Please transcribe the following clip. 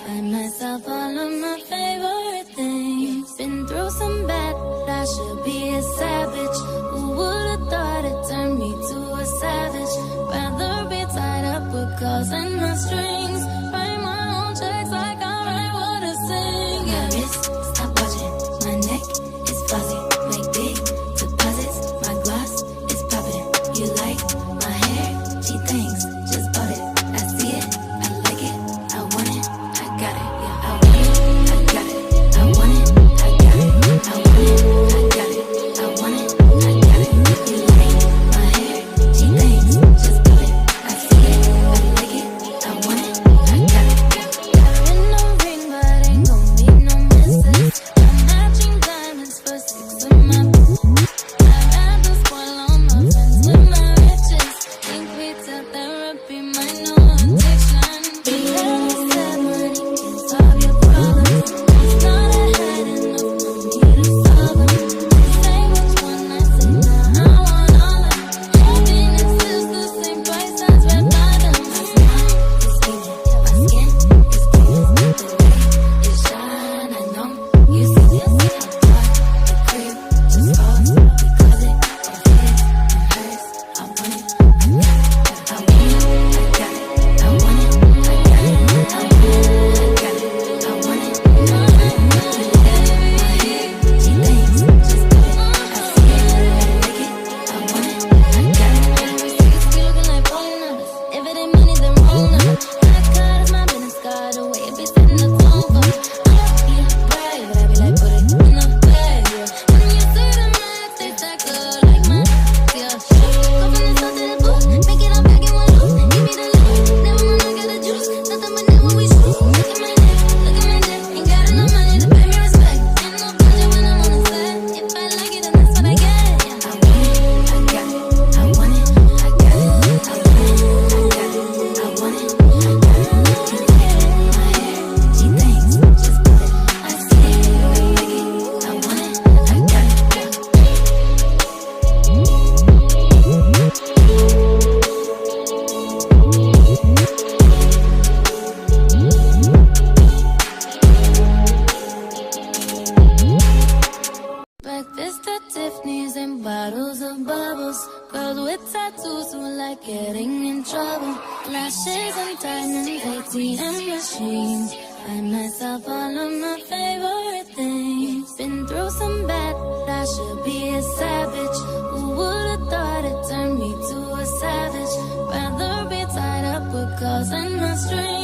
Buy myself all of my favorite things. Been through some bad, I should be a savage. Who would've thought it turned me to a savage? Rather be tied up with calls and my strings. Write my own checks like I write what I sing. My wrist, stop watching. My neck is fuzzy. Make big deposits. My gloss is popping. You like my hair? She thinks, just bought it. I see it, I like it, I want it, I got it. Yeah, I want it, I got it. I want it, I got it. I want it, I got it. I want it, I got it. You like my hair? She thinks, just bought it. I see it, I like it, I want it, I got it. Got in no ring, but ain't gon' need no misses. I'm matching diamonds for 6 of my I'd rather spoil all my friends with my riches. Think retail therapy might know addiction. Be honest, that money can solve your problems. It's not ahead enough for me to solve them. Say which one I say now, I want all of them. Hoping it's still the same price as red bottoms. My smile is beaming, my skin is glowing. The way it shine, I know you see this. I bought the crib, just falls. We closet, or his and hers. I want it, I got it. I want it, I got it. I want it, I got it. I want it, I got it. I want it, I got it. You like my hair? She thinks, just put it. I see it, I like it. I want it, I got it. Receipts be looking like phone numbers. If it ain't money, then roll numbers. Black card is my business card. The way it be setting the tone for me. I don't be brave, but I be like, put it in the bag, yeah. When you see the max, they stack up like my yeah. Go from the south to the booth, make it all back in one loop. Give me the loot, never mind, I got the juice. Nothing but net when we shoot. Look at my neck, look at my neck. Ain't got enough money to pay me respect. Ain't no budget when I'm on the set. If I like it, then that's what I get. Yeah. I want it, I got it. I want it, I got it. I want it, I got it. I want it, I got it. You like my hair? She thinks, just put it. I see it, I like it. I want it, I got it. Breakfast at Tiffany's and bottles of bubbles. Girls with tattoos who like getting in trouble. Lashes and diamonds, ATM machines. Buy myself all of my favorite things. Been through some bad, I should be a savage. Who would've thought it turned me to a savage? Rather be tied up with calls and my strings.